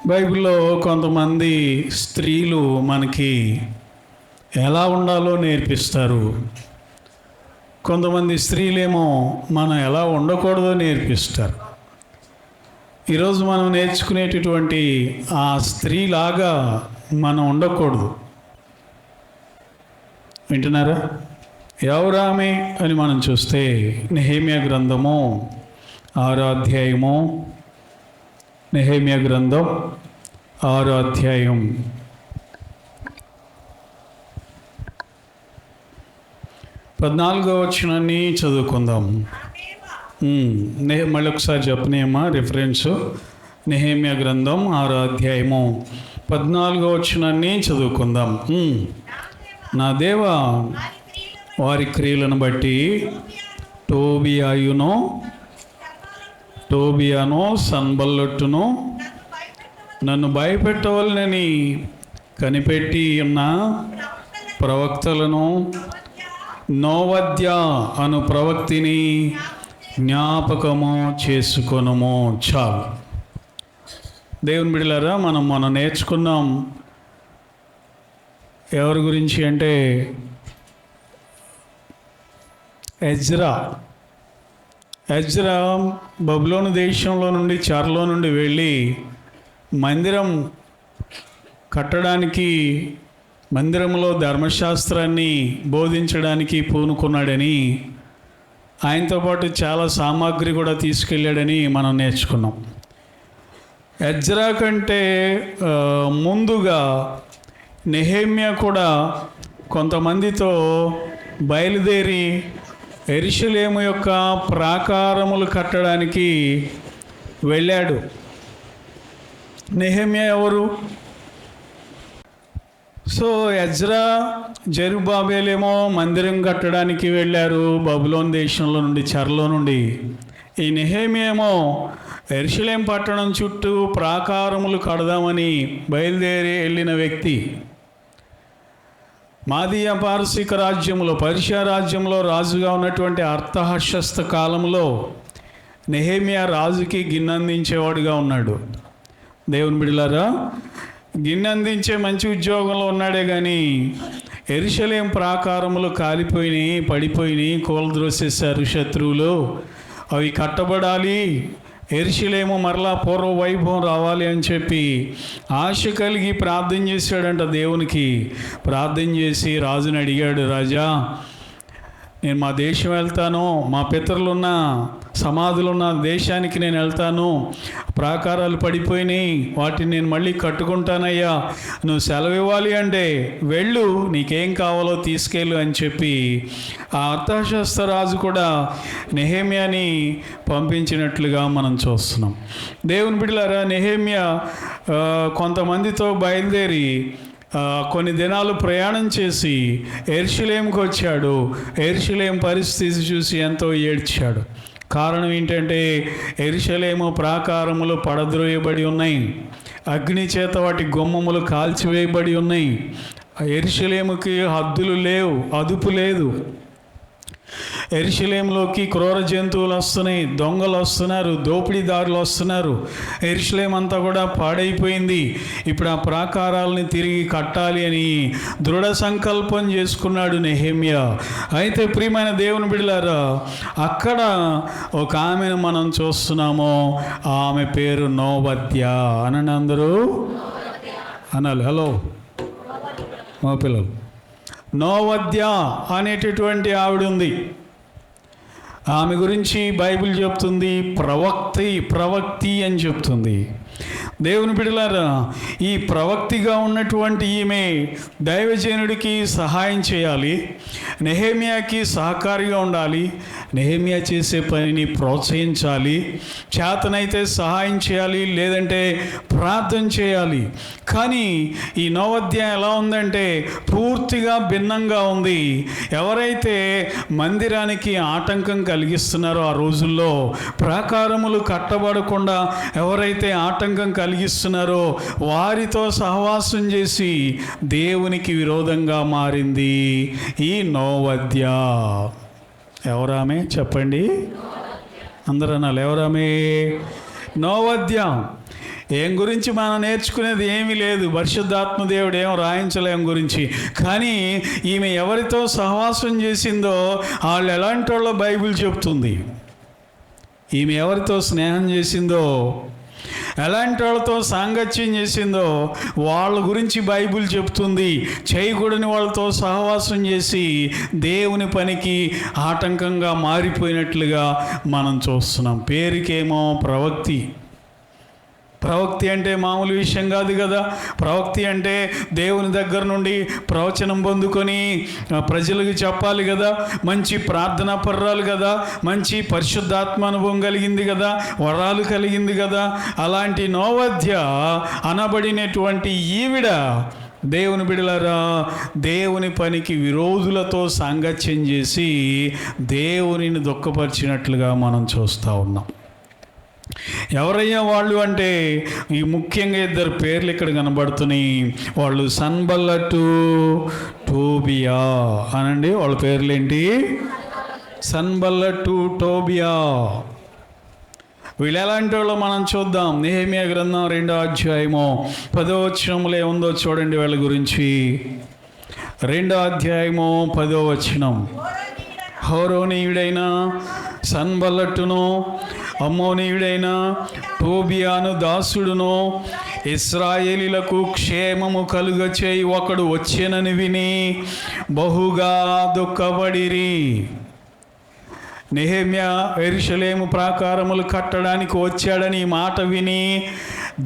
బైబిల్లో కొంతమంది స్త్రీలు మనకి ఎలా ఉండాలో నేర్పిస్తారు. కొంతమంది స్త్రీలేమో మనం ఎలా ఉండకూడదో నేర్పిస్తారు. ఈరోజు మనం నేర్చుకునేటటువంటి ఆ స్త్రీలాగా మనం ఉండకూడదు. వింటున్నారా? ఎవరామె అని మనం చూస్తే నెహెమ్యా గ్రంథము 6వ అధ్యాయము, నెహెమ్యా గ్రంథం 6వ అధ్యాయం 14వ వచనాన్ని చదువుకుందాం. మళ్ళీ ఒకసారి చెప్పనేమా రిఫరెన్సు. నెహెమ్యా గ్రంథం 6వ అధ్యాయము 14వ వచనాన్ని చదువుకుందాం. నా దేవా, వారి క్రియలను బట్టి టోబియాను సన్బల్లొట్టును నన్ను భయపెట్టవలనని కనిపెట్టి ఉన్న ప్రవక్తలను నోవద్య అను ప్రవక్తిని జ్ఞాపకము చేసుకొనుము. చాలు. దేవుని బిడ్డలారా, మనం నేర్చుకున్నాం. ఎవరి గురించి అంటే ఎజ్రా బబులోను దేశంలో నుండి, చెరలో నుండి వెళ్ళి మందిరం కట్టడానికి, మందిరంలో ధర్మశాస్త్రాన్ని బోధించడానికి పూనుకున్నాడని, ఆయనతో పాటు చాలా సామాగ్రి కూడా తీసుకెళ్ళాడని మనం నేర్చుకున్నాం. ఎజ్రా కంటే ముందుగా నెహెమ్యా కూడా కొంతమందితో బయలుదేరి యెరూషలేము యొక్క ప్రాకారములు కట్టడానికి వెళ్ళాడు. నెహెమ్యా ఎవరు? సో ఎజ్రా, జెరుబ్బాబెలేమో మందిరం కట్టడానికి వెళ్ళారు బబులోను దేశంలో నుండి, చెరలో నుండి. ఈ నెహెమ్యా ఏమో యెరూషలేము పట్టణం చుట్టూ ప్రాకారములు కడదామని బయలుదేరి వెళ్ళిన వ్యక్తి. మాదీయ పారసీక రాజ్యంలో, పర్షియా రాజ్యంలో రాజుగా ఉన్నటువంటి అర్తహషస్త కాలంలో నెహెమ్యా రాజుకి గిన్నెందించేవాడుగా ఉన్నాడు. దేవుని బిడ్డలారా, గిన్నెందించే మంచి ఉద్యోగంలో ఉన్నాడే కానీ యెరూషలేం ప్రాకారములు కాలిపోయినాయి, పడిపోయినాయి, కూలద్రోసేశారు శత్రువులు. అవి కట్టబడాలి, యెరూషలేము మరలా పూర్వ వైభవం రావాలి అని చెప్పి ఆశ కలిగి ప్రార్థన చేశాడంట దేవునికి. ప్రార్థన చేసి రాజుని అడిగాడు, రాజా, నేను మా దేశం వెళ్తాను, మా పితరులున్న సమాధులున్న దేశానికి నేను వెళ్తాను, ప్రాకారాలు పడిపోయినాయి, వాటిని నేను మళ్ళీ కట్టుకుంటానయ్యా, నువ్వు సెలవు ఇవ్వాలి అంటే వెళ్ళు, నీకేం కావాలో తీసుకెళ్ళు అని చెప్పి ఆ అర్తహషస్త రాజు కూడా నెహెమ్యాని పంపించినట్లుగా మనం చూస్తున్నాం. దేవుని బిడ్డలారా, నెహెమ్యా కొంతమందితో బయలుదేరి కొన్ని దినాలు ప్రయాణం చేసి యెరూషలేముకు వచ్చాడు. యెరూషలేము పరిస్థితి చూసి ఎంతో ఏడ్చాడు. కారణం ఏంటంటే యెరూషలేము ప్రాకారములు పడద్రోయబడి ఉన్నాయి, అగ్ని చేత వాటి గుమ్మములు కాల్చివేయబడి ఉన్నాయి. యెరూషలేముకి హద్దులు లేవు, అదుపు లేదు. యెరూషలేములోకి క్రూర జంతువులు వస్తున్నాయి, దొంగలు వస్తున్నారు, దోపిడీదారులు వస్తున్నారు. యెరూషలేం అంతా కూడా పాడైపోయింది. ఇప్పుడు ఆ ప్రాకారాలని తిరిగి కట్టాలి అని దృఢ సంకల్పం చేసుకున్నాడు నెహెమ్యా. అయితే ప్రియమైన దేవుని బిడ్డలారా, అక్కడ ఒక ఆమెను మనం చూస్తున్నాము. ఆమె పేరు నోవద్య. అనండి అందరూ, అనాలి. హలో మా పిల్లలు. నోవద్య అనేటటువంటి ఆవిడ ఉంది. ఆమె గురించి బైబిల్ చెప్తుంది ప్రవక్తి అని చెప్తుంది. దేవుని బిడ్డలారా, ఈ ప్రవక్తిగా ఉన్నటువంటి ఈమె దైవజనుడికి సహాయం చేయాలి, నెహెమ్యాకి సహకారిగా ఉండాలి, నెహెమ్యా చేసే పనిని ప్రోత్సహించాలి, చేతనైతే సహాయం చేయాలి, లేదంటే ప్రార్థన చేయాలి. కానీ ఈ నోవద్య ఎలా ఉందంటే పూర్తిగా భిన్నంగా ఉంది. ఎవరైతే మందిరానికి ఆటంకం కలిగిస్తున్నారో, ఆ రోజుల్లో ప్రాకారములు కట్టబడకుండా ఎవరైతే ఆటంకం కలిగిస్తున్నారో వారితో సహవాసం చేసి దేవునికి విరోధంగా మారింది ఈ నోవద్య. ఎవరామె చెప్పండి అందరూ అనాలి. ఎవరామె? నోవద్య. ఏం గురించి మనం నేర్చుకునేది ఏమీ లేదు, పరిశుద్ధాత్మ దేవుడు ఏం రాయించలేం గురించి. కానీ ఈమె ఎవరితో సహవాసం చేసిందో వాళ్ళు ఎలాంటి వాళ్ళో బైబిల్ చెప్తుంది. ఈమె ఎవరితో స్నేహం చేసిందో, ఎలాంటి వాళ్ళతో సాంగత్యం చేసిందో వాళ్ళ గురించి బైబిల్ చెప్తుంది. చేయకూడని వాళ్ళతో సహవాసం చేసి దేవుని పనికి ఆటంకంగా మారిపోయినట్లుగా మనం చూస్తున్నాం. పేరుకేమో ప్రవక్తి అంటే మామూలు విషయం కాదు కదా. ప్రవక్తి అంటే దేవుని దగ్గర నుండి ప్రవచనం పొందుకొని ప్రజలకు చెప్పాలి కదా. మంచి ప్రార్థనా పర్రాలు కదా, మంచి పరిశుద్ధాత్మ అనుభవం కలిగింది కదా, వరాలు కలిగింది కదా. అలాంటి నోవద్య అనబడినటువంటి ఈవిడ, దేవుని బిడ్డలారా, దేవుని పనికి విరోధులతో సాంగత్యం చేసి దేవునిని దుఃఖపరిచినట్లుగా మనం చూస్తూ ఉన్నాం. ఎవరయ్యా వాళ్ళు అంటే ఈ ముఖ్యంగా ఇద్దరు పేర్లు ఇక్కడ కనబడుతున్నాయి. వాళ్ళు సన్బల్లటు, టోబియా అనండి. వాళ్ళ పేర్లు ఏంటి? సన్బల్లటు, టోబియా. వీళ్ళు ఎలాంటి వాళ్ళు మనం చూద్దాం. నెహెమ్యా గ్రంథం 2వ అధ్యాయము 10వ వచనంలో ఏముందో చూడండి వీళ్ళ గురించి. 2వ అధ్యాయము 10వ వచనం. హోరోనీయుడైన సన్బల్లట్టును, అమ్మోనీయుడైన టోబియాను దాసుడును, ఇశ్రాయేలీలకు క్షేమము కలుగచేయి ఒకడు వచ్చెనని విని బహుగా దుఃఖపడిరి. నెహెమ్యా యెరూషలేము ప్రాకారములు కట్టడానికి వచ్చాడని మాట విని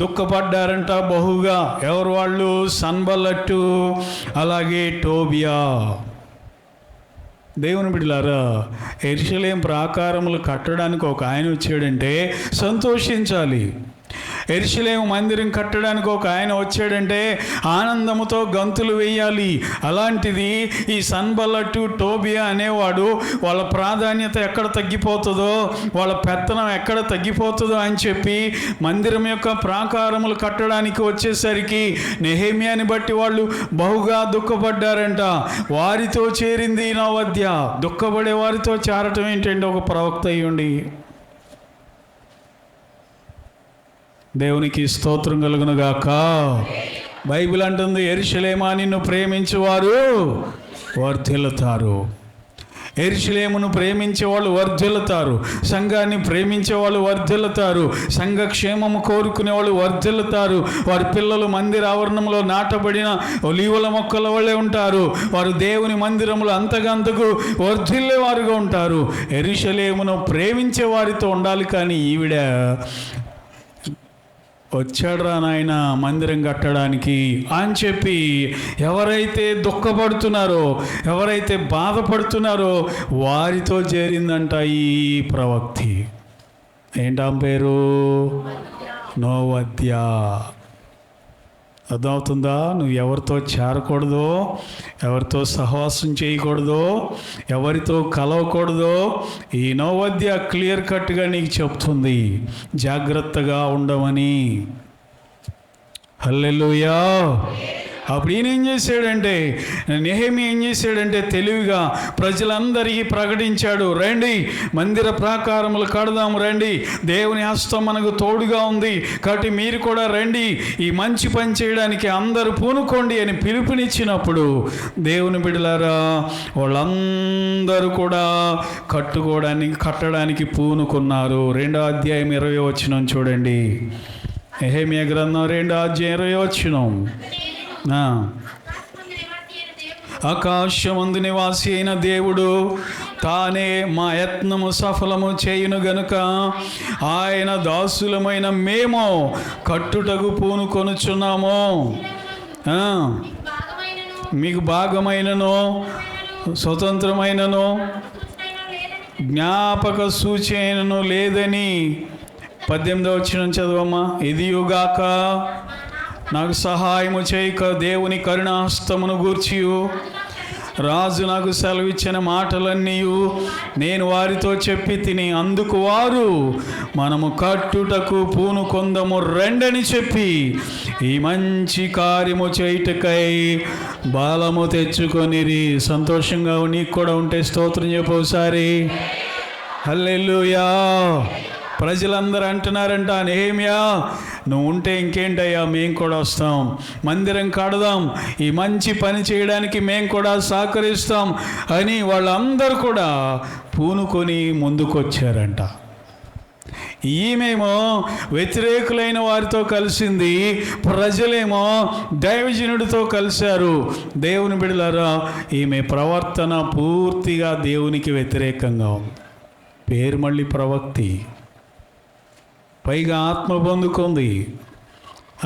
దుఃఖపడ్డారంట బహుగా. ఎవరు వాళ్ళు? సన్బల్లట్టు, అలాగే టోబియా. దేవుని బిడ్డలారా, యెరూషలేము ప్రాకారములు కట్టడానికి ఒక ఆయన వచ్చాడంటే సంతోషించాలి. యెరూషలేము మందిరం కట్టడానికి ఒక ఆయన వచ్చాడంటే ఆనందముతో గంతులు వేయాలి. అలాంటిది ఈ సన్బల్లట్టు, టోబియా అనేవాడు వాళ్ళ ప్రాధాన్యత ఎక్కడ తగ్గిపోతుందో, వాళ్ళ పెత్తనం ఎక్కడ తగ్గిపోతుందో అని చెప్పి మందిరం యొక్క ప్రాకారములు కట్టడానికి వచ్చేసరికి నెహెమ్యాని బట్టి వాళ్ళు బహుగా దుఃఖపడ్డారంట. వారితో చేరింది నోవద్య. దుఃఖపడే వారితో చేరటం ఏంటంటే ఒక ప్రవక్త అయ్యుండి. దేవునికి స్తోత్రం కలుగును గాక. బైబిల్ అంటుంది, యెరూషలేమా నిన్ను ప్రేమించేవారు వర్ధిల్లుతారు. యెరూషలేమును ప్రేమించేవాళ్ళు వర్ధిల్లుతారు. సంఘాన్ని ప్రేమించేవాళ్ళు వర్ధిల్లుతారు. సంఘ క్షేమము కోరుకునేవాళ్ళు వర్ధిల్లుతారు. వారి పిల్లలు మందిర ఆవరణంలో నాటబడిన ఒలీవల మొక్కల వల్లే ఉంటారు. వారు దేవుని మందిరంలో అంతకంతకు వర్ధిల్లేవారుగా ఉంటారు. యెరూషలేమును ప్రేమించే వారితో ఉండాలి. కానీ ఈవిడ వచ్చాడురా నాయన మందిరం కట్టడానికి అని చెప్పి ఎవరైతే దుఃఖపడుతున్నారో, ఎవరైతే బాధపడుతున్నారో వారితో చేరిందంట ఈ ప్రవక్తి. ఏంటా పేరు? నోవద్య. అర్థమవుతుందా? నువ్వు ఎవరితో చేరకూడదో, ఎవరితో సహవాసం చేయకూడదో, ఎవరితో కలవకూడదో ఈ నోవద్య క్లియర్ కట్గా నీకు చెప్తుంది. జాగ్రత్తగా ఉండమని. హల్లెలూయా. అప్పుడు ఈయన ఏం చేశాడంటే, నెహెమ్యా ఏం చేశాడంటే తెలివిగా ప్రజలందరికీ ప్రకటించాడు, రండి మందిర ప్రాకారములు కడదాము, రండి దేవుని హస్తం మనకు తోడుగా ఉంది, కాబట్టి మీరు కూడా రండి ఈ మంచి పని చేయడానికి అందరూ పూనుకోండి అని పిలుపునిచ్చినప్పుడు దేవుని బిడ్డలారా వాళ్ళందరూ కూడా కట్టడానికి పూనుకున్నారు. 2వ అధ్యాయం 20వ వచనం చూడండి. నెహెమ్యా గ్రంథం 2వ అధ్యాయం 20వ వచనం. ఆకాశమందు నివాసి అయిన దేవుడు తానే మా యత్నము సఫలము చేయును గనుక ఆయన దాసులమైన మేము కట్టుటకు పూనుకొనుచున్నాము. మీకు భాగమైనను స్వతంత్రమైనను జ్ఞాపక సూచనను లేదని 18వ వచనం చదవమ్మా. ఇదియుగాక నాకు సహాయము చేయక దేవుని కరుణాహస్తమును గూర్చియు రాజు నాకు సెలవిచ్చిన మాటలన్నీ నేను వారితో చెప్పి తిని, అందుకు వారు మనము కట్టుటకు పూనుకొందము రెండని చెప్పి ఈ మంచి కార్యము చేయుటకై బలము తెచ్చుకొనిరి. సంతోషంగా నీకు కూడా ఉంటే స్తోత్రం చెప్పు ఒకసారి. హల్లెలూయా. ప్రజలందరూ అంటున్నారంట, నెహెమ్యా నువ్వు ఉంటే ఇంకేంటయ్యా, మేం కూడా వస్తాం, మందిరం కడదాం, ఈ మంచి పని చేయడానికి మేం కూడా సహకరిస్తాం అని వాళ్ళందరూ కూడా పూనుకొని ముందుకొచ్చారంట. ఈమెమో వ్యతిరేకులైన వారితో కలిసింది, ప్రజలేమో దైవజనుడితో కలిశారు. దేవుని బిడ్డలారా, ఈమె ప్రవర్తన పూర్తిగా దేవునికి వ్యతిరేకంగా ఉంది. పేరు మళ్ళీ ప్రవక్తి, పైగా ఆత్మ పొందుకుంది,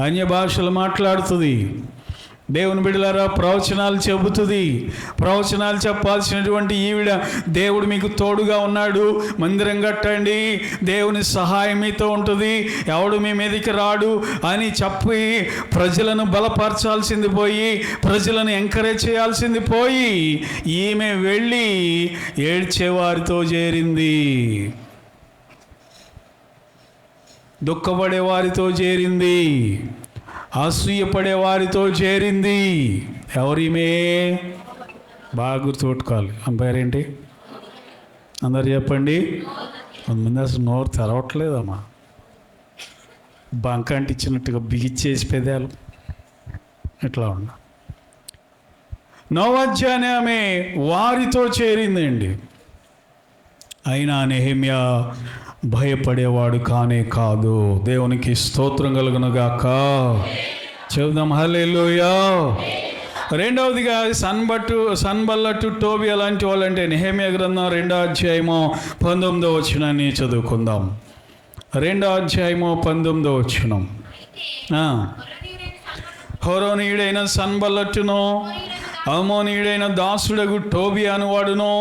అన్య భాషలు మాట్లాడుతుంది. దేవుని బిడ్డలారా, ప్రవచనాలు చెబుతుంది. ప్రవచనాలు చెప్పాల్సినటువంటి ఈవిడ, దేవుడు మీకు తోడుగా ఉన్నాడు, మందిరం కట్టండి, దేవుని సహాయం మీతో ఉంటుంది, ఎవడు మీ మీదకి రాడు అని చెప్పి ప్రజలను బలపరచాల్సింది పోయి, ప్రజలను ఎంకరేజ్ చేయాల్సింది పోయి, ఈమె వెళ్ళి ఏడ్చేవారితో చేరింది, దుఃఖపడే వారితో చేరింది, అసూయపడే వారితో చేరింది. ఎవరిమే? బాగా గుర్తుపెట్టుకోవాలి. పేరేంటి? అందరు చెప్పండి. కొంతమంది అసలు నోరు తెరవట్లేదమ్మా, బంక అంటించినట్టుగా బిగిచ్చేసి పెదాలు ఇట్లా ఉన్నా. నోవద్య అనే ఆమె వారితో చేరిందండి. అయినా నెహెమ్యా భయపడేవాడు కానే కాదు. దేవునికి స్తోత్రం కలుగునుగాక. చెబుదాం హల్లెలూయా. రెండవదిగా సన్బల్లటు టోబియా లాంటి వాళ్ళంటే నెహెమ్యా గ్రంథం 2వ అధ్యాయము 19వ వచనాన్ని చదువుకుందాం. 2వ అధ్యాయము 19వ వచనం. హోరోనీయుడైన సన్బల్లట్టును, అమ్మోనీయుడైన దాసుడగు టోబియా అనువాడును,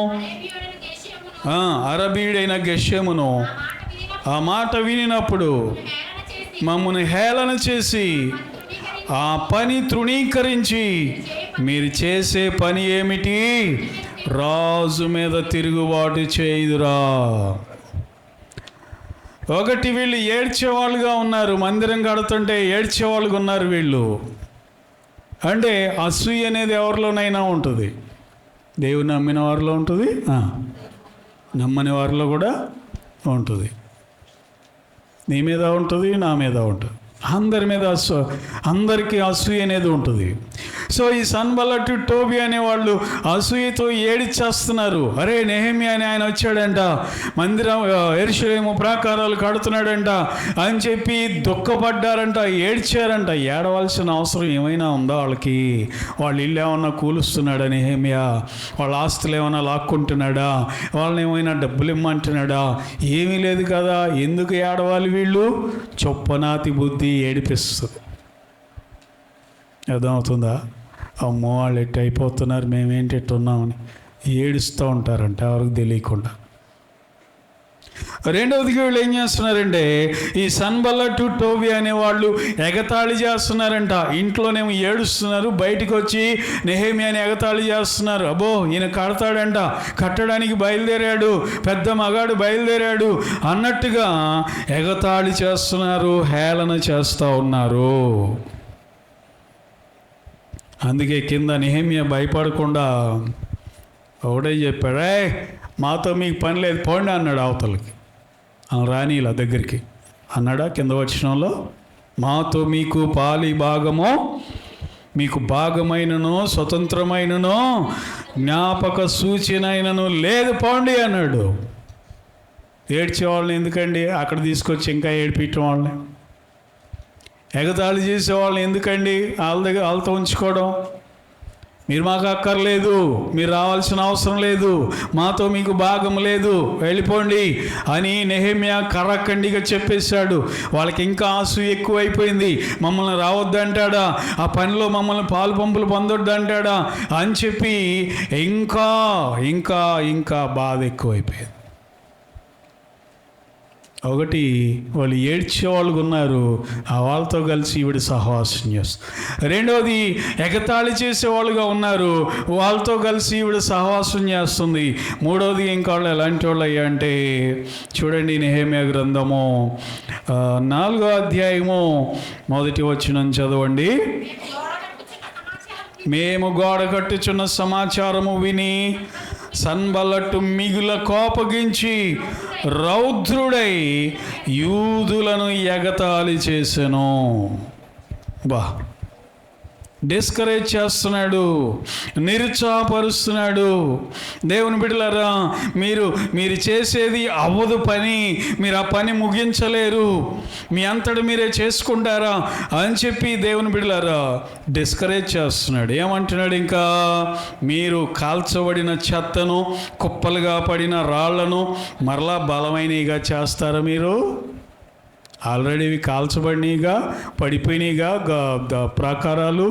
అరబీయుడైన గెషెమును ఆ మాట వినినప్పుడు మమ్మల్ని హేళన చేసి ఆ పని తృణీకరించి, మీరు చేసే పని ఏమిటి? రాజు మీద తిరుగుబాటు చేయుదురా. ఒకటి, వీళ్ళు ఏడ్చేవాళ్ళుగా ఉన్నారు, మందిరం కడుతుంటే ఏడ్చేవాళ్ళుగా ఉన్నారు వీళ్ళు. అంటే అసూయ అనేది ఎవరిలోనైనా ఉంటుంది. దేవుని నమ్మిన వారిలో ఉంటుంది, నమ్మని వారిలో కూడా ఉంటుంది. నీ మీద ఉంటుంది, నా మీద ఉంటుంది, అందరి మీద అందరికీ అసూయ అనేది ఉంటుంది. సో ఈ సన్బల్లటు టోబియా అనే వాళ్ళు అసూయతో ఏడిచేస్తున్నారు. అరే నెహెమ్యా అని ఆయన వచ్చాడంట, మందిరం యెరూషలేము ప్రాకారాలు కడుతున్నాడంట అని చెప్పి దుఃఖపడ్డారంట, ఏడ్చారంట. ఏడవలసిన అవసరం ఏమైనా ఉందా వాళ్ళకి? వాళ్ళ ఇల్లు ఏమన్నా కూలుస్తున్నాడా నెహెమ్యా? వాళ్ళ ఆస్తులు ఏమైనా లాక్కుంటున్నాడా? వాళ్ళని ఏమైనా డబ్బులు ఇమ్మంటున్నాడా? ఏమీ లేదు కదా. ఎందుకు ఏడవాలి వీళ్ళు? చొప్పనాతి బుద్ధి ఏడిపిస్తుంది. అర్థమవుతుందా? అమ్మో వాళ్ళు ఎట్టు అయిపోతున్నారు, మేమేంటి ఎట్టున్నామని ఏడుస్తూ ఉంటారంట ఎవరికి తెలియకుండా. రెండవదిగా వీళ్ళు ఏం చేస్తున్నారంటే, ఈ సన్బల్లటు టోబియా అనే వాళ్ళు ఎగతాళి చేస్తున్నారంట. ఇంట్లోనేమో ఏడుస్తున్నారు, బయటకు వచ్చి నెహెమ్యాని ఎగతాళి చేస్తున్నారు. అబ్బో ఈయన కడతాడంట, కట్టడానికి బయలుదేరాడు, పెద్ద మగాడు బయలుదేరాడు అన్నట్టుగా ఎగతాళి చేస్తున్నారు, హేళన చేస్తూ ఉన్నారు. అందుకే కింద నెహెమ్యా భయపడకుండా ఒకటే చెప్పాడు, మాతో మీకు పని లేదు పోండి అన్నాడు. అవతలకి రాని ఇలా దగ్గరికి అన్నాడా? కింద వచ్చినంలో మాతో మీకు పాలి భాగమో, మీకు భాగమైనను స్వతంత్రమైనను జ్ఞాపక సూచనైనను లేదు, పోండి అన్నాడు. ఏడ్చేవాళ్ళని ఎందుకండి అక్కడ తీసుకొచ్చి ఇంకా ఏడిపించడం? వాళ్ళని ఎగతాళి చేసేవాళ్ళని ఎందుకండి వాళ్ళతో ఉంచుకోవడం? మీరు మాకు అక్కర్లేదు, మీరు రావాల్సిన అవసరం లేదు, మాతో మీకు భాగం లేదు, వెళ్ళిపోండి అని నెహెమ్యా కర్రకండిగా చెప్పేశాడు. వాళ్ళకి ఇంకా ఆసు ఎక్కువైపోయింది. మమ్మల్ని రావద్దంటాడా, ఆ పనిలో మమ్మల్ని పాలు పంపులు పొందొద్దంటాడా అని చెప్పి ఇంకా ఇంకా ఇంకా బాధ ఎక్కువైపోయింది. ఒకటి, వాళ్ళు ఏడ్చేవాళ్ళుగా ఉన్నారు, ఆ వాళ్ళతో కలిసి ఈవిడ సహవాసం చేస్తుంది. రెండవది, ఎగతాళి చేసేవాళ్ళుగా ఉన్నారు, వాళ్ళతో కలిసి ఈవిడ సహవాసం చేస్తుంది. మూడవది, ఇంకా వాళ్ళు ఎలాంటి వాళ్ళు అయ్యా అంటే చూడండి, నెహెమ్యా గ్రంథము 4వ అధ్యాయము 1వ వచనం చదవండి. మేము గోడ కట్టుచున్న సమాచారము విని సన్బల్లట్టు మిగుల కోపగించి రౌద్రుడై యూదులను ఎగతాళి చేసెను. బా, డిస్కరేజ్ చేస్తున్నాడు, నిరుత్సాహపరుస్తున్నాడు. దేవుని బిడ్డలారా, మీరు చేసేది అవ్వదు పని, మీరు ఆ పని ముగించలేరు, మీ అంతటి మీరే చేసుకుంటారా అని చెప్పి దేవుని బిడ్డలారా డిస్కరేజ్ చేస్తున్నాడు. ఏమంటున్నాడు? ఇంకా మీరు కాల్చబడిన చెత్తను, కుప్పలుగా పడిన రాళ్లను మరలా బలమైనవిగా చేస్తారా? మీరు ఆల్రెడీ ఇవి కాల్చబడినవిగా, పడిపోయినాయిగా, ప్రాకారాలు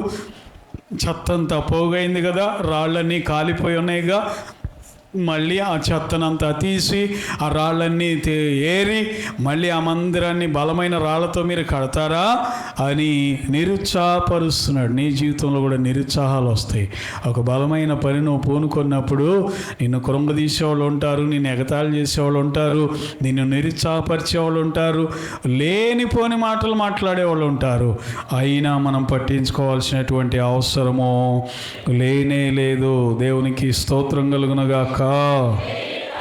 చెత్తంతా పోగైంది కదా, రాళ్ళన్నీ కాలిపోయి ఉన్నాయిగా, మళ్ళీ ఆ చెత్తనంతా తీసి ఆ రాళ్ళన్నీ ఏరి మళ్ళీ ఆ మందిరాన్ని బలమైన రాళ్లతో మీరు కడతారా అని నిరుత్సాహపరుస్తున్నాడు. నీ జీవితంలో కూడా నిరుత్సాహాలు వస్తాయి. ఒక బలమైన పని నువ్వు పూనుకున్నప్పుడు నిన్ను కృంగదీసేవాళ్ళు ఉంటారు, నిన్ను ఎగతాళి చేసేవాళ్ళు ఉంటారు, నిన్ను నిరుత్సాహపరిచేవాళ్ళు ఉంటారు, లేనిపోని మాటలు మాట్లాడేవాళ్ళు ఉంటారు. అయినా మనం పట్టించుకోవాల్సినటువంటి అవసరము లేనే లేదు. దేవునికి స్తోత్రం కలుగునుగాక.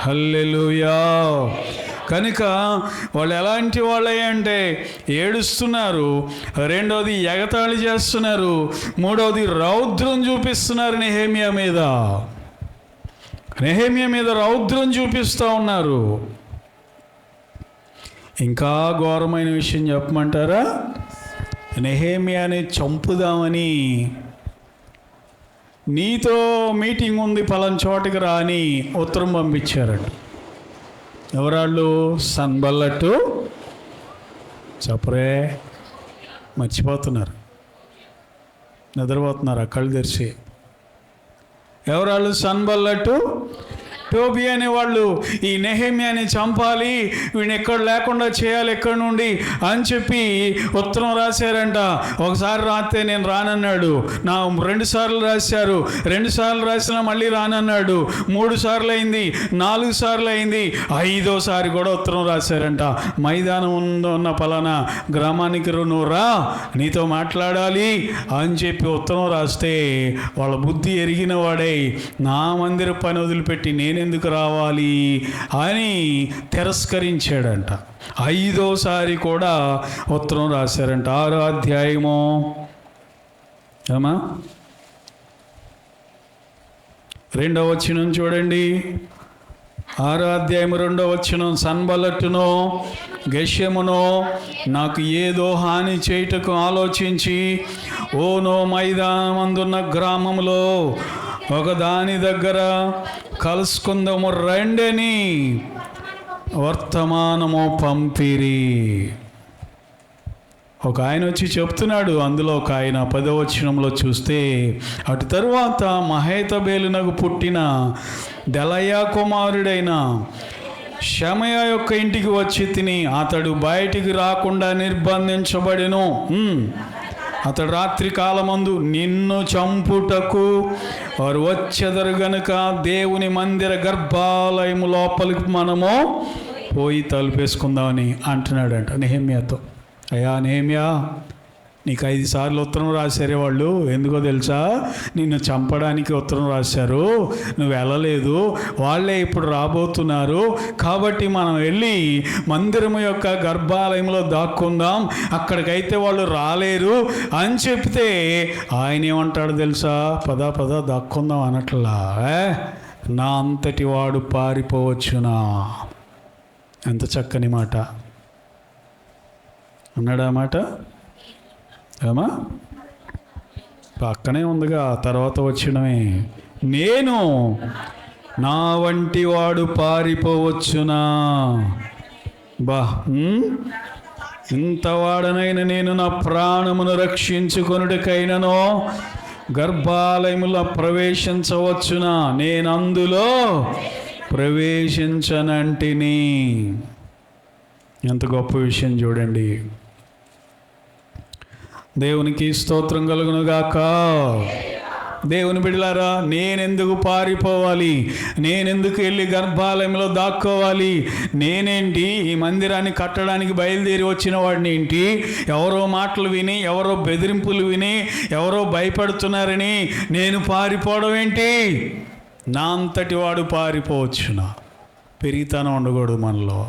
హల్లెలూయా. కనుక వాళ్ళు ఎలాంటి వాళ్ళే అంటే ఏడుస్తున్నారు, రెండవది ఎగతాళి చేస్తున్నారు, మూడవది రౌద్రం చూపిస్తున్నారు. నెహెమ్యా మీద రౌద్రం చూపిస్తూ ఉన్నారు. ఇంకా ఘోరమైన విషయం చెప్పమంటారా? నెహెమ్యాని చంపుదామని, నీతో మీటింగ్ ఉంది పలానా చోటికి రా అని ఉత్తరం పంపించారట. ఎవరాళ్ళు? సన్బల్లట్టు. చెప్పరే, మర్చిపోతున్నారు, నిద్రపోతున్నారు కళ్ళు తెరిచి. ఎవరాళ్ళు? సన్బల్లట్టు, టోబియా అనే వాళ్ళు ఈ నెహెమ్యాని చంపాలి, వీడిని ఎక్కడ లేకుండా చేయాలి ఎక్కడి నుండి అని చెప్పి ఉత్తరం రాశారంట. ఒకసారి రాస్తే నేను రానన్నాడు, 2 సార్లు రాశారు, 2 సార్లు రాసినా మళ్ళీ రానన్నాడు, 3 సార్లు అయింది, 4 సార్లు అయింది, 5వ సారి కూడా ఉత్తరం రాశారంట. మైదానం ఉన్న పలానా గ్రామానికి నువ్వు రా, నీతో మాట్లాడాలి అని చెప్పి ఉత్తరం రాస్తే వాళ్ళ బుద్ధి ఎరిగిన వాడై నా మందిర పని వదిలిపెట్టి నేనెందుకు రావాలి అని తిరస్కరించాడంట. 5వ సారి కూడా ఉత్తరం రాశారంట. 6వ అధ్యాయము ఏమా 2వ వచనం చూడండి. 6వ అధ్యాయము 2వ వచనం. సన్బల్లట్టును గెషెమును నాకు ఏదో హాని చేయుటకు ఆలోచించి ఓనో మైదానమందున్న గ్రామంలో ఒకదాని దగ్గర కలుసుకుందాము రండని వర్తమానము పంపిరి. ఒక ఆయన వచ్చి చెప్తున్నాడు. అందులో ఒక ఆయన 10వ వచనంలో చూస్తే, అటు తరువాత మహేతబేలునకు పుట్టిన దెలయా కుమారుడైన షమయ యొక్క ఇంటికి వచ్చి తిని అతడు బయటికి రాకుండా నిర్బంధించబడెను. అతడు రాత్రి కాలమందు నిన్ను చంపుటకు వారు వచ్చెదరు గనుక దేవుని మందిర గర్భాలయము లోపలికి మనము పోయి తలుపేసుకుందామని అంటున్నాడంట నెహెమ్యాతో. అయ్యా నెహెమ్యా, నీకు 5 సార్లు ఉత్తరం రాశారే వాళ్ళు, ఎందుకో తెలుసా? నిన్ను చంపడానికి ఉత్తరం రాశారు, నువ్వు వెళ్ళలేదు, వాళ్ళే ఇప్పుడు రాబోతున్నారు, కాబట్టి మనం వెళ్ళి మందిరం యొక్క గర్భాలయంలో దాక్కుందాం, అక్కడికైతే వాళ్ళు రాలేరు అని చెప్తే ఆయన ఏమంటాడు తెలుసా? పద దాక్కుందాం అనట్లా, నా అంతటి వాడు పారిపోవచ్చునా. ఎంత చక్కని మాట అన్నాడా మాట? ఏమా పక్కనే ఉందిగా, తర్వాత వచ్చినమే. నేను నా వంటి వాడు పారిపోవచ్చునా. బా, ఇంతవాడనైనా నేను నా ప్రాణమును రక్షించుకొనుటకైనను గర్భాలయములో ప్రవేశించవచ్చునా, నేను అందులో ప్రవేశించనంటిని. ఎంత గొప్ప విషయం చూడండి. దేవునికి స్తోత్రం కలుగునుగాక. దేవుని బిడ్డలారా, నేనెందుకు పారిపోవాలి? నేనెందుకు వెళ్ళి గర్భాలయంలో దాక్కోవాలి? నేనేంటి ఈ మందిరాన్ని కట్టడానికి బయలుదేరి వచ్చిన వాడిని ఏంటి? ఎవరో మాటలు విని, ఎవరో బెదిరింపులు విని, ఎవరో భయపడుతున్నారని నేను పారిపోవడం ఏంటి? నా అంతటి వాడు పారిపోవచ్చునా. పెరిగితనం ఉండకూడదు, మనలో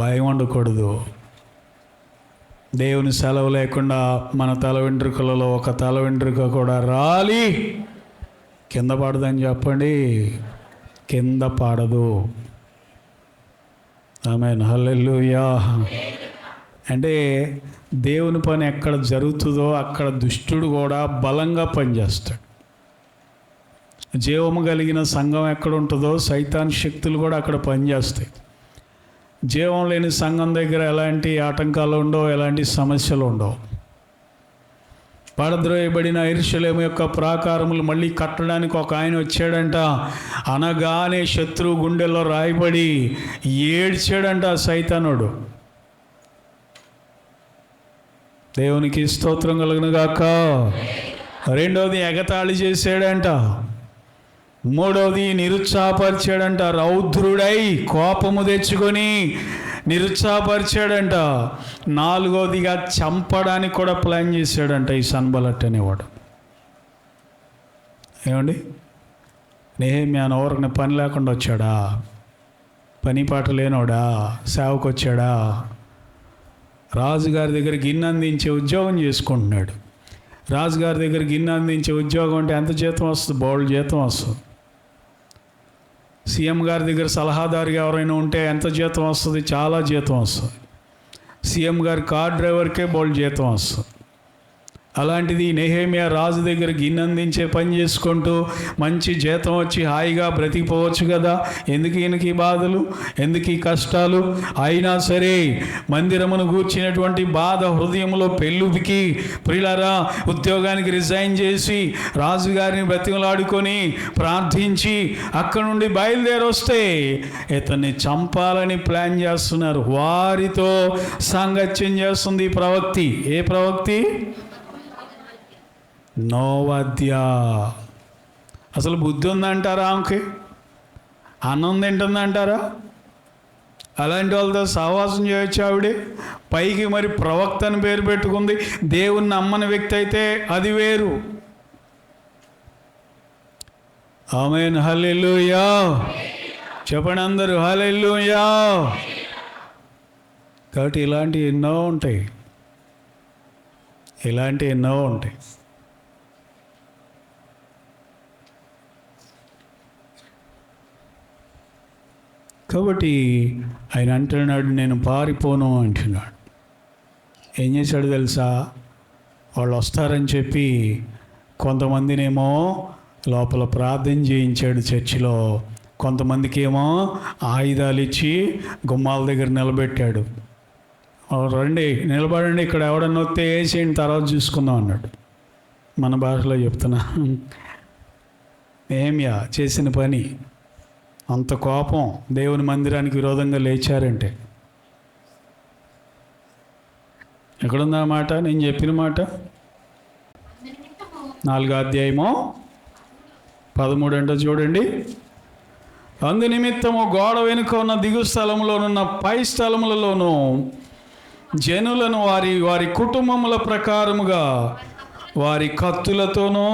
భయం ఉండకూడదు. దేవుని సెలవు లేకుండా మన తల వెంట్రుకలలో ఒక తల వెంట్రుక కూడా రాలి కింద పడదని చెప్పండి. కింద పడదు. ఆమేన్, హల్లెలూయా. అంటే దేవుని పని ఎక్కడ జరుగుతుందో అక్కడ దుష్టుడు కూడా బలంగా పనిచేస్తాడు. జీవము కలిగిన సంఘం ఎక్కడ ఉంటుందో సైతాన్ శక్తులు కూడా అక్కడ పనిచేస్తాయి. జీవం లేని సంఘం దగ్గర ఎలాంటి ఆటంకాలు ఉండవు, ఎలాంటి సమస్యలు ఉండవు. పడద్రోయబడిన యెరూషలేము యొక్క ప్రాకారములు మళ్ళీ కట్టడానికి ఒక ఆయన వచ్చాడంట. అనగానే శత్రువు గుండెల్లో రాయబడి ఏడ్చాడంట సైతానుడు. దేవునికి స్తోత్రం కలుగును గాక. రెండోది ఎగతాళి చేశాడంట. మూడవది నిరుత్సాహపరిచాడంట. రౌద్రుడై కోపము తెచ్చుకొని నిరుత్సాహపరిచాడంట. నాలుగవదిగా చంపడానికి కూడా ప్లాన్ చేశాడంట ఈ సన్బలట్ అనేవాడు. ఏమండి, నెహెమ్యా ఊరికి పని లేకుండా వచ్చాడా? పని పాట లేనోడా? సేవకు వచ్చాడా? రాజుగారి దగ్గర గిన్నె అందించే ఉద్యోగం చేసుకుంటున్నాడు. రాజుగారి దగ్గర గిన్నె అందించే ఉద్యోగం అంటే ఎంత జీతం వస్తుంది? బోల్డ్ జీతం వస్తుంది. సీఎం గారి దగ్గర సలహాదారుగా ఎవరైనా ఉంటే ఎంత జీతం వస్తుంది? చాలా జీతం వస్తుంది. సీఎం గారి కార్ డ్రైవర్కే బోల్డ్ జీతం వస్తుంది. అలాంటిది నెహెమ్యా రాజు దగ్గర గిన్నె అందించే పని చేసుకుంటూ మంచి జీతం వచ్చి హాయిగా బ్రతికిపోవచ్చు కదా. ఎందుకు ఈయనకి బాధలు, ఎందుకు ఈ కష్టాలు? అయినా సరే మందిరమును గూర్చినటువంటి బాధ హృదయంలో పెళ్ళుబికి ప్రియులారా ఉద్యోగానికి రిజైన్ చేసి రాజుగారిని బ్రతిమలాడుకొని ప్రార్థించి అక్కడ నుండి బయలుదేరి వస్తే ఇతన్ని చంపాలని ప్లాన్ చేస్తున్నారు. వారితో సాంగత్యం చేస్తుంది ఈ ప్రవక్తి. ఏ ప్రవక్తి? నోవాద్య. అసలు బుద్ధి ఉందంటారా? ఆమెకి అన్నం తింటుందంటారా? అలాంటి వాళ్ళతో సహవాసం చేయొచ్చు ఆవిడే. పైకి మరి ప్రవక్త అని పేరు పెట్టుకుంది. దేవుణ్ణి నమ్మని వ్యక్తి అయితే అది వేరు. ఆమేన్, హల్లెలూయా. చెప్పండి అందరూ హల్లెలూయా. కాబట్టి ఇలాంటివి ఎన్నో ఉంటాయి. కాబట్టి ఆయన అంటున్నాడు, నేను పారిపోను అంటున్నాడు. ఏం చేశాడు తెలుసా? వాళ్ళు వస్తారని చెప్పి కొంతమందినేమో లోపల ప్రార్థన చేయించాడు చర్చిలో. కొంతమందికి ఏమో ఆయుధాలు ఇచ్చి గుమ్మాల దగ్గర నిలబెట్టాడు. రండి, నిలబడండి, ఇక్కడ ఎవడన్నా వస్తే వేసేయండి, తర్వాత చూసుకుందాం అన్నాడు. మన భాషలో చెప్తున్నా. నెహెమ్యా చేసిన పని అంత కోపం. దేవుని మందిరానికి విరోధంగా లేచారంటే ఎక్కడుందా మాట? నేను చెప్పిన మాట 4వ అధ్యాయము 13 అంటే చూడండి. అందు నిమిత్తము గోడ వెనుక ఉన్న దిగు స్థలంలోనున్న పై స్థలములలోనూ జనులను వారి వారి కుటుంబముల ప్రకారముగా వారి కత్తులతోనూ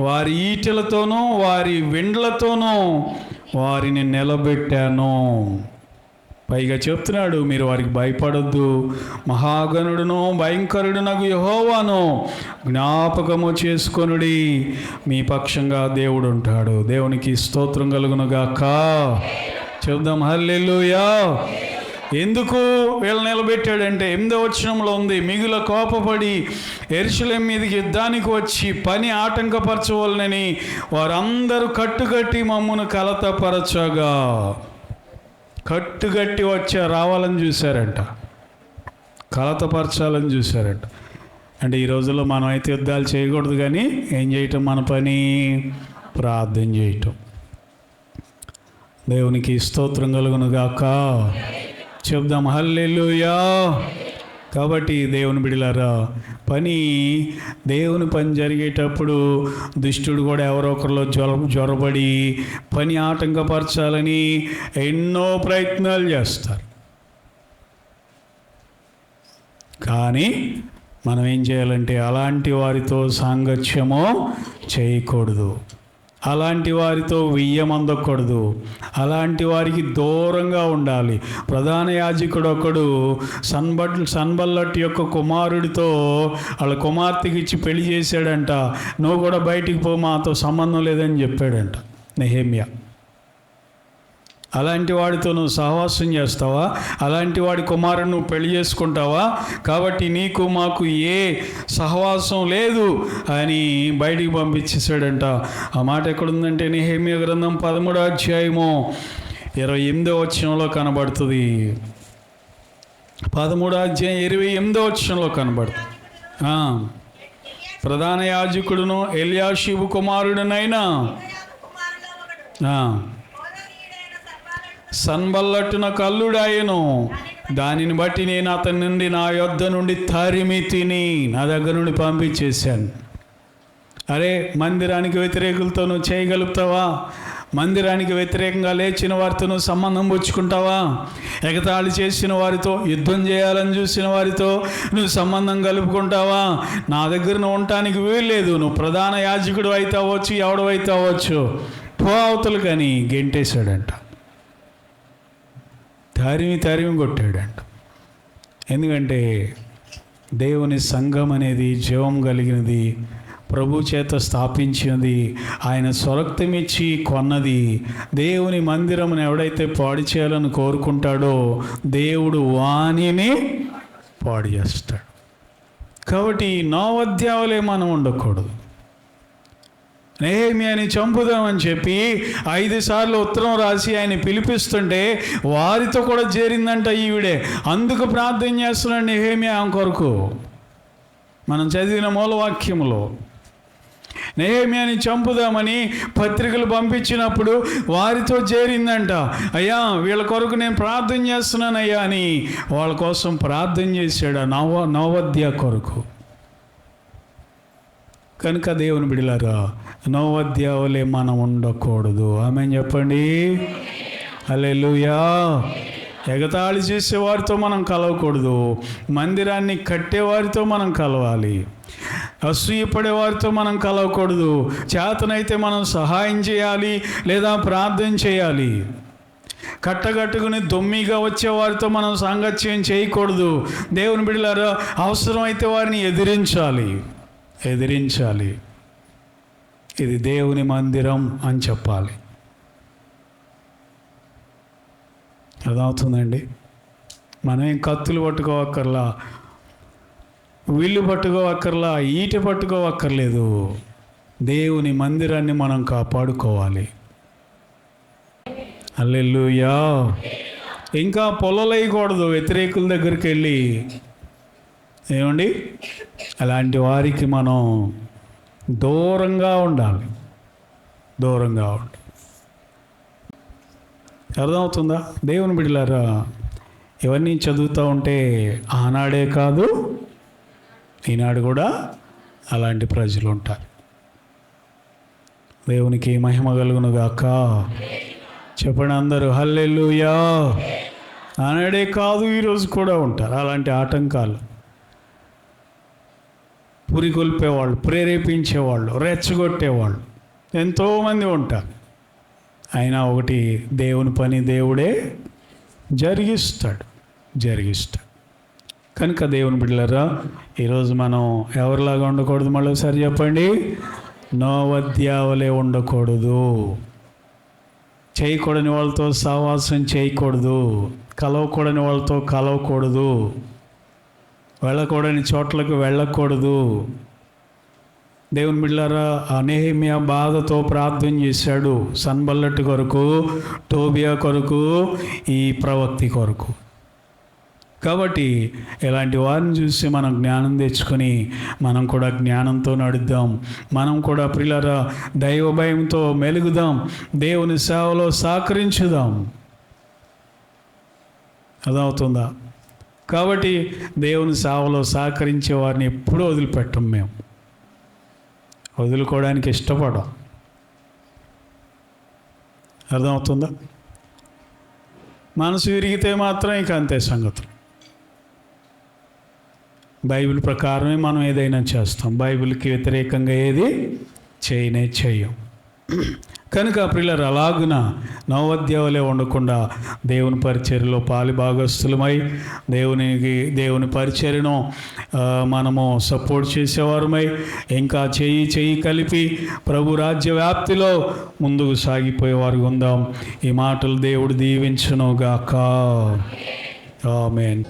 వారి ఈటెలతోనూ వారి వెండ్లతోనూ వారిని నిలబెట్టాను. పైగా చెప్తున్నాడు, మీరు వారికి భయపడొద్దు. మహాగణుడును భయంకరుడునగు యెహోవాను జ్ఞాపకము చేసుకొనుడి. మీ పక్షంగా దేవుడు ఉంటాడు. దేవునికి స్తోత్రం కలుగునుగాక. చెప్దాం హల్లెలూయా. ఎందుకు వీళ్ళు నిలబెట్టాడంటే 8వ వచనంలో ఉంది, మిగుల కోపపడి యెరూషలేము మీదకి యుద్ధానికి వచ్చి పని ఆటంకపరచవలనని వారందరూ కట్టుకట్టి మమ్మను కలతపరచగా. కట్టుకట్టి రావాలని చూశారంట, కలతపరచాలని చూశారంట. అంటే ఈ రోజుల్లో మనం అయితే యుద్ధాలు చేయకూడదు, కానీ ఏం చేయటం మన పని? ప్రార్థన చేయటం. దేవునికి స్తోత్రం కలుగునుగాక. చెప్దాం హల్లెలూయా. కాబట్టి దేవుని బిడ్డలారా, దేవుని పని జరిగేటప్పుడు దుష్టుడు కూడా ఎవరో ఒకరిలో జ్వరపడి పని ఆటంకపరచాలని ఎన్నో ప్రయత్నాలు చేస్తారు. కానీ మనం ఏం చేయాలంటే అలాంటి వారితో సాంగత్యము చేయకూడదు. అలాంటి వారితో వెయ్యమందకూడదు. అలాంటి వారికి దూరంగా ఉండాలి. ప్రధాన యాజకుడు ఒకడు సన్బల్లట్ యొక్క కుమారుడితో వాళ్ళ కుమార్తెకి ఇచ్చి పెళ్లి చేశాడంట. నువ్వు కూడా బయటికి పో, మాతో సంబంధం లేదని చెప్పాడంట నెహెమ్యా. అలాంటి వాడితో నువ్వు సహవాసం చేస్తావా? అలాంటి వాడి కుమారుడు నువ్వు పెళ్లి చేసుకుంటావా? కాబట్టి నీకు మాకు ఏ సహవాసం లేదు అని బయటికి పంపించేశాడంట. ఆ మాట ఎక్కడుందంటే నెహెమ్యా గ్రంథం 13వ అధ్యాయము 28వ వచనంలో కనబడుతుంది. 13వ అధ్యాయం 28వ వచనంలో కనబడుతుంది. ప్రధాన యాజకుడును ఎల్యాషీబు కుమారుడునైనా సన్బల్లట్టున కల్లుడాయను. దానిని బట్టి నేను అతని నుండి నా యొద్ద నుండి తరిమి తిని నా దగ్గర నుండి పంపించేశాను. అరే, మందిరానికి వ్యతిరేకులతో నువ్వు చేయగలుగుతావా? మందిరానికి వ్యతిరేకంగా లేచిన వారితో నువ్వు సంబంధం పుచ్చుకుంటావా? ఎగతాళి చేసిన వారితో, యుద్ధం చేయాలని చూసిన వారితో నువ్వు సంబంధం కలుపుకుంటావా? నా దగ్గర నువ్వు ఉండటానికి వీల్లేదు. నువ్వు ప్రధాన యాజకుడు అయితే అవ్వచ్చు, ఎవడవైతే అవ్వచ్చు, పో అవతలు కానీ గెంటేశాడంట. తరిమి కొట్టాడంట. ఎందుకంటే దేవుని సంఘం అనేది జీవం కలిగినది, ప్రభు చేత స్థాపించినది, ఆయన స్వరక్తమిచ్చి కొన్నది. దేవుని మందిరమును ఎవడైతే పాడు చేయాలని కోరుకుంటాడో దేవుడు వాణిని పాడు చేస్తాడు. కాబట్టి నవద్యావలే మనం ఉండకూడదు. నెహెమ్యాని చంపుదామని చెప్పి 5 సార్లు ఉత్తరం రాసి ఆయన పిలిపిస్తుంటే వారితో కూడా చేరిందంట ఈవిడే. అందుకు ప్రార్థన చేస్తున్నాడు నెహెమ్యా కొరకు. మనం చదివిన మూలవాక్యంలో నెహెమ్యాని చంపుదామని పత్రికలు పంపించినప్పుడు వారితో చేరిందంట. అయ్యా, వీళ్ళ కొరకు నేను ప్రార్థన చేస్తున్నానయ్యా అని వాళ్ళ కోసం ప్రార్థన చేశాడు నవద్య కొరకు. కనుక దేవుని బిడ్డలారా, నవద్యావలే మనం ఉండకూడదు. ఆమేన్ చెప్పండి. హల్లెలూయా. ఎగతాళి చేసేవారితో మనం కలవకూడదు. మందిరాన్ని కట్టేవారితో మనం కలవాలి. అసూయపడేవారితో మనం కలవకూడదు. చేతనైతే మనం సహాయం చేయాలి లేదా ప్రార్థన చేయాలి. కట్టగట్టుకుని దొమ్మిగా వచ్చేవారితో మనం సాంగత్యం చేయకూడదు. దేవుని బిడ్డలారా, అవసరమైతే వారిని ఎదిరించాలి. ఇది దేవుని మందిరం అని చెప్పాలి. అర్థమవుతుందండి? మనమేం కత్తులు పట్టుకోవక్కర్లా, విల్లు పట్టుకోవక్కర్లా, ఈట పట్టుకోవక్కర్లేదు. దేవుని మందిరాన్ని మనం కాపాడుకోవాలి. హల్లెలూయా. ఇంకా పొలలేయకూడదు వ్యతిరేకుల దగ్గరికి వెళ్ళి. ఏమండి, అలాంటి వారికి మనం దూరంగా ఉండాలి. అర్థమవుతుందా? దేవుని బిడ్డలారా, ఇవన్నీ చదువుతూ ఉంటే ఆనాడే కాదు, ఈనాడు కూడా అలాంటి ప్రజలు ఉంటారు. దేవునికి మహిమ కలుగును గాక. చెప్పండి అందరూ హల్లెలూయా. ఆనాడే కాదు, ఈరోజు కూడా ఉంటారు అలాంటి ఆటంకాలు. పురికొల్పేవాళ్ళు, ప్రేరేపించేవాళ్ళు, రెచ్చగొట్టేవాళ్ళు ఎంతోమంది ఉంటారు. అయినా ఒకటి, దేవుని పని దేవుడే జరిగిస్తాడు. కనుక దేవుని బిడ్డలారా, ఈరోజు మనం ఎవరిలాగా ఉండకూడదు? మళ్ళీసారి చెప్పండి. నవద్యావలే ఉండకూడదు. చేయకూడని వాళ్ళతో సహవాసం చేయకూడదు. కలవకూడని వాళ్ళతో కలవకూడదు. వెళ్ళకూడని చోట్లకు వెళ్ళకూడదు. దేవుని బిడ్డలారా, నెహెమ్యా బాధతో ప్రార్థన చేశాడు. సన్బల్లట్ కొరకు, టోబియా కొరకు, ఈ ప్రవక్తి కొరకు. కాబట్టి ఇలాంటి వారిని చూసి మనం జ్ఞానం తెచ్చుకొని మనం కూడా జ్ఞానంతో నడుద్దాం. మనం కూడా ప్రియులారా దైవ భయంతో మెలుగుదాం. దేవుని సేవలో సహకరించుదాం. అదవుతుందా? కాబట్టి దేవుని సేవలో సహకరించే వారిని ఎప్పుడూ వదిలిపెట్టం. మేము వదులుకోవడానికి ఇష్టపడం. అర్థమవుతుందా? మనసు విరిగితే మాత్రం ఇక అంతే సంగతులు. బైబిల్ ప్రకారమే మనం ఏదైనా చేస్తాం. బైబిల్కి వ్యతిరేకంగా ఏది చేయం. కనుక ప్రియులారా, అలాగున నవోద్యవలే ఉండకుండా దేవుని పరిచర్యలో పాలిభాగస్తులమై దేవుని పరిచర్యను మనము సపోర్ట్ చేసేవారమై ఇంకా చెయ్యి కలిపి ప్రభు రాజ్య వ్యాప్తిలో ముందుకు సాగిపోయేవారు ఉందాం. ఈ మాటలు దేవుడు దీవించును గాక. ఆమేన్.